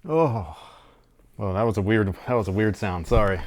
Oh, well, that was a weird sound. Sorry.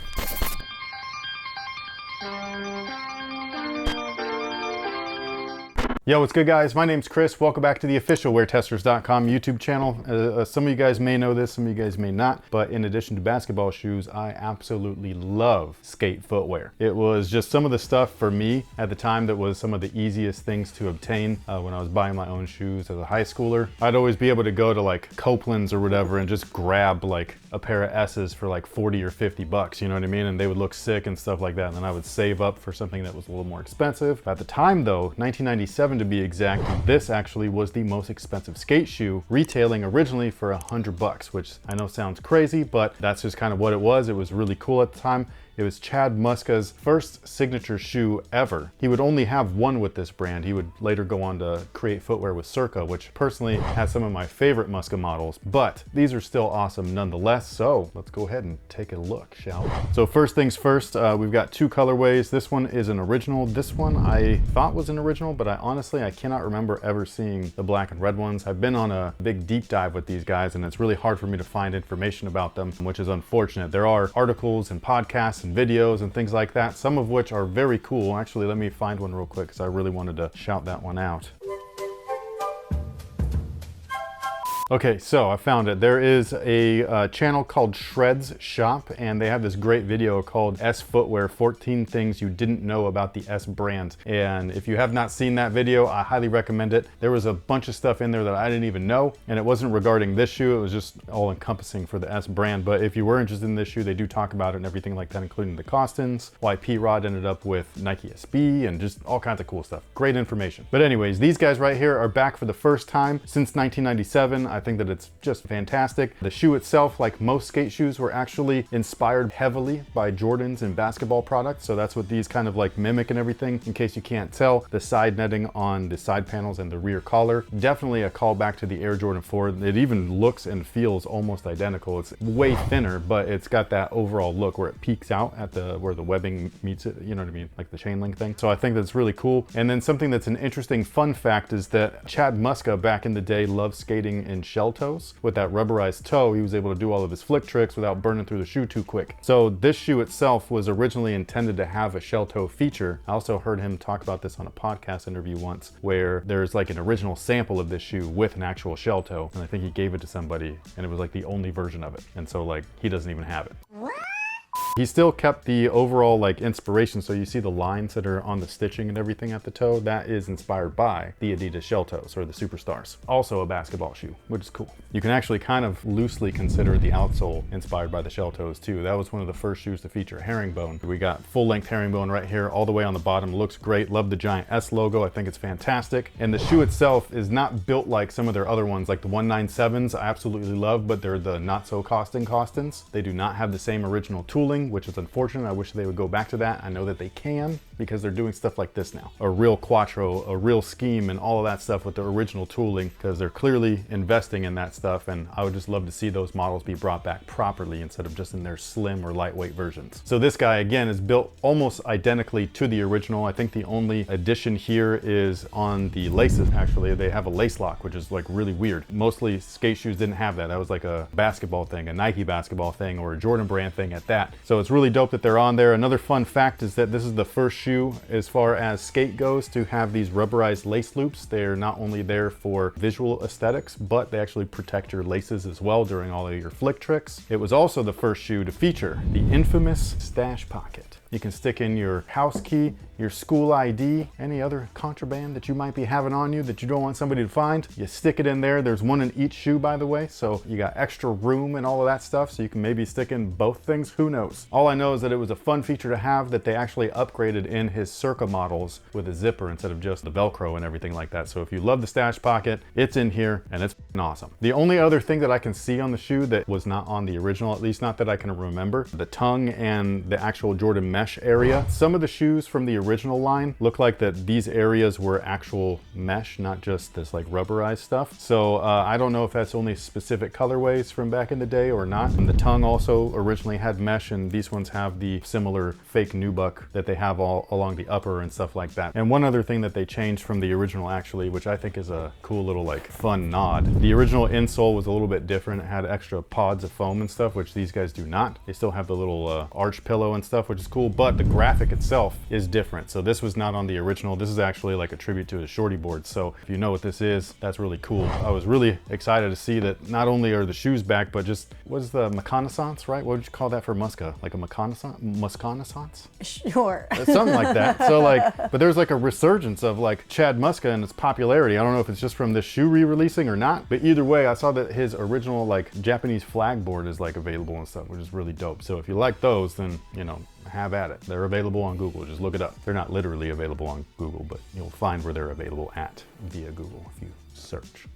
Yo, what's good, guys? My name's Chris. Welcome back to the official WearTesters.com YouTube channel. Some of you guys may know this, some of you guys may not, but in addition to basketball shoes, I absolutely love skate footwear. It was just some of the stuff for me at the time that was some of the easiest things to obtain when I was buying my own shoes as a high schooler. I'd always be able to go to like Copeland's or whatever and just grab like a pair of S's for like 40 or 50 bucks, you know what I mean? And they would look sick and stuff like that. And then I would save up for something that was a little more expensive. At the time though, 1997 to be exact, this actually was the most expensive skate shoe, retailing originally for 100 bucks, which I know sounds crazy, but that's just kind of what it was. It was really cool at the time. It was Chad Muska's first signature shoe ever. He would only have one with this brand. He would later go on to create footwear with Circa, which personally has some of my favorite Muska models, but these are still awesome nonetheless. So let's go ahead and take a look, shall we? So first things first, we've got two colorways. This one is an original. This one I thought was an original, but I cannot remember ever seeing the black and red ones. I've been on a big deep dive with these guys and it's really hard for me to find information about them, which is unfortunate. There are articles and podcasts and videos and things like that, some of which are very cool. Actually, let me find one real quick because I really wanted to shout that one out. Okay, so I found it. There is a channel called Shred's Shop, and they have this great video called S Footwear, 14 Things You Didn't Know About the S Brand. And if you have not seen that video, I highly recommend it. There was a bunch of stuff in there that I didn't even know, and it wasn't regarding this shoe. It was just all encompassing for the S brand. But if you were interested in this shoe, they do talk about it and everything like that, including the costings, why P-Rod ended up with Nike SB, and just all kinds of cool stuff. Great information. But anyways, these guys right here are back for the first time since 1997. I think that it's just fantastic. The shoe itself, like most skate shoes, were actually inspired heavily by Jordans and basketball products. So that's what these kind of like mimic and everything. In case you can't tell, the side netting on the side panels and the rear collar, definitely a callback to the Air Jordan 4. It even looks and feels almost identical. It's way thinner, but it's got that overall look where it peaks out at where the webbing meets it, you know what I mean? Like the chain link thing. So I think that's really cool. And then something that's an interesting fun fact is that Chad Muska back in the day loved skating in shell toes. With that rubberized toe, he was able to do all of his flick tricks without burning through the shoe too quick. So this shoe itself was originally intended to have a shell toe feature. I also heard him talk about this on a podcast interview once, where there's like an original sample of this shoe with an actual shell toe, and I think he gave it to somebody, and it was like the only version of it. And so like he doesn't even have it. He still kept the overall like inspiration, so you see the lines that are on the stitching and everything at the toe, that is inspired by the Adidas shell toes or the Superstars. Also a basketball shoe, which is cool. You can actually kind of loosely consider the outsole inspired by the shell toes too. That was one of the first shoes to feature herringbone. We got full length herringbone right here all the way on the bottom. Looks great. Love the giant S logo. I think it's fantastic. And the shoe itself is not built like some of their other ones, like the 197s I absolutely love, but they're the not so costing Costins. They do not have the same original tooling, which is unfortunate. I wish they would go back to that. I know that they can because they're doing stuff like this now. A real Quattro, a real Scheme, and all of that stuff with the original tooling, because they're clearly investing in that stuff, and I would just love to see those models be brought back properly instead of just in their slim or lightweight versions. So this guy, again, is built almost identically to the original. I think the only addition here is on the laces. Actually, they have a lace lock, which is like really weird. Mostly skate shoes didn't have that. That was like a basketball thing, a Nike basketball thing, or a Jordan brand thing at that. So it's really dope that they're on there. Another fun fact is that this is the first shoe as far as skate goes to have these rubberized lace loops. They're not only there for visual aesthetics, but they actually protect your laces as well during all of your flick tricks. It was also the first shoe to feature the infamous stash pocket. You can stick in your house key, your school ID, any other contraband that you might be having on you that you don't want somebody to find. You stick it in there. There's one in each shoe, by the way, so you got extra room and all of that stuff, so you can maybe stick in both things. Who knows? All I know is that it was a fun feature to have that they actually upgraded in his Circa models with a zipper instead of just the Velcro and everything like that. So if you love the stash pocket, it's in here and it's awesome. The only other thing that I can see on the shoe that was not on the original, at least not that I can remember, the tongue and the actual Jordan mesh mesh area. Some of the shoes from the original line look like that these areas were actual mesh, not just this like rubberized stuff. So I don't know if that's only specific colorways from back in the day or not. And the tongue also originally had mesh, and these ones have the similar fake nubuck that they have all along the upper and stuff like that. And one other thing that they changed from the original actually, which I think is a cool little like fun nod. The original insole was a little bit different. It had extra pods of foam and stuff, which these guys do not. They still have the little arch pillow and stuff, which is cool, but the graphic itself is different. So this was not on the original. This is actually like a tribute to the shorty board. So if you know what this is, that's really cool. I was really excited to see that not only are the shoes back, but just, what is the reconnaissance, right? What would you call that for Muska? Like a reconnaissance? Sure. Something like that. So like, but there's like a resurgence of like Chad Muska and its popularity. I don't know if it's just from this shoe re-releasing or not, but either way, I saw that his original like Japanese flag board is like available and stuff, which is really dope. So if you like those, then, you know, have at it. They're available on Google. Just look it up. They're not literally available on Google, but you'll find where they're available at via Google if you search.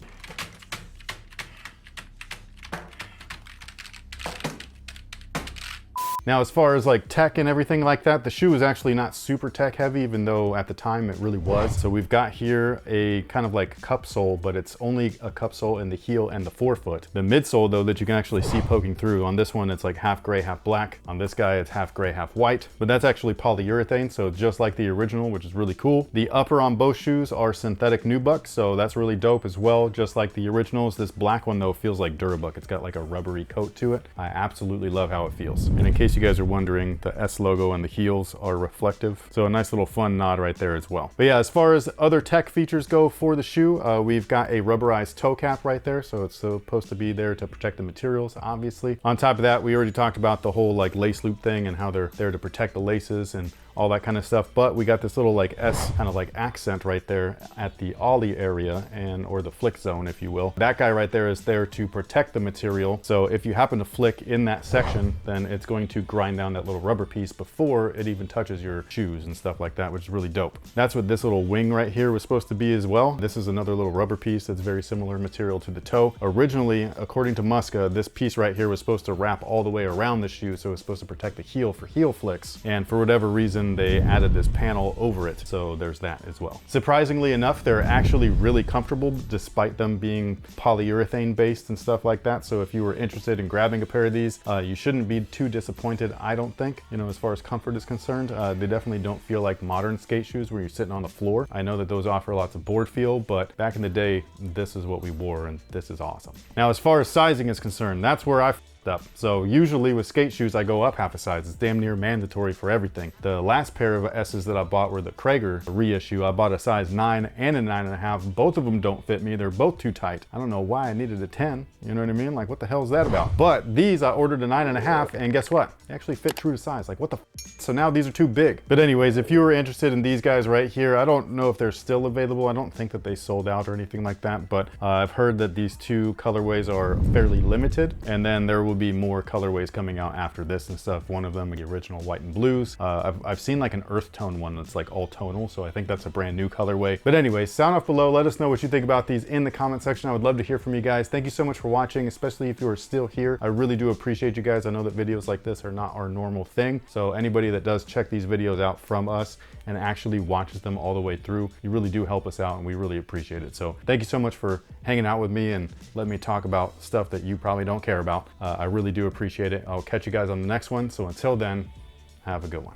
Now, as far as like tech and everything like that, the shoe is actually not super tech heavy, even though at the time it really was. So we've got here a kind of like cup sole, but it's only a cup sole in the heel and the forefoot. The midsole though, that you can actually see poking through. On this one, it's like half gray, half black. On this guy, it's half gray, half white, but that's actually polyurethane. So just like the original, which is really cool. The upper on both shoes are synthetic nubuck. So that's really dope as well. Just like the originals, this black one though feels like Durabuck. It's got like a rubbery coat to it. I absolutely love how it feels. And in case you guys are wondering, the S logo on the heels are reflective. So a nice little fun nod right there as well. But yeah, as far as other tech features go for the shoe, we've got a rubberized toe cap right there. So it's supposed to be there to protect the materials, obviously. On top of that, we already talked about the whole like lace loop thing and how they're there to protect the laces and all that kind of stuff. But we got this little like S kind of like accent right there at the ollie area, and or the flick zone, if you will. That guy right there is there to protect the material. So if you happen to flick in that section, then it's going to grind down that little rubber piece before it even touches your shoes and stuff like that, which is really dope. That's what this little wing right here was supposed to be as well. This is another little rubber piece that's very similar material to the toe. Originally, according to Muska, this piece right here was supposed to wrap all the way around the shoe, so it's supposed to protect the heel for heel flicks. And for whatever reason, they added this panel over it. So there's that as well. Surprisingly enough, they're actually really comfortable despite them being polyurethane based and stuff like that. So if you were interested in grabbing a pair of these, you shouldn't be too disappointed, I don't think, you know, as far as comfort is concerned. They definitely don't feel like modern skate shoes where you're sitting on the floor. I know that those offer lots of board feel, but back in the day, this is what we wore and this is awesome. Now, as far as sizing is concerned, that's where I up. So usually with skate shoes, I go up half a size. It's damn near mandatory for everything. The last pair of S's that I bought were the Krager reissue. I bought a size 9 and a 9.5. Both of them don't fit me. They're both too tight. I don't know why I needed a 10. You know what I mean? Like, what the hell is that about? But these, I ordered a 9.5, and guess what? They actually fit true to size. Like, what the f? So now these are too big. But anyways, if you were interested in these guys right here, I don't know if they're still available. I don't think that they sold out or anything like that, but I've heard that these two colorways are fairly limited, and then there will be more colorways coming out after this and stuff. One of them, the original white and blues. I've seen like an earth tone one that's like all tonal, so I think that's a brand new colorway. But anyways, sound off below. Let us know what you think about these in the comment section. I would love to hear from you guys. Thank you so much for watching, especially if you are still here. I really do appreciate you guys. I know that videos like this are not our normal thing, so anybody that does check these videos out from us and actually watches them all the way through, you really do help us out, and we really appreciate it. So thank you so much for hanging out with me and letting me talk about stuff that you probably don't care about. I really do appreciate it. I'll catch you guys on the next one. So until then, have a good one.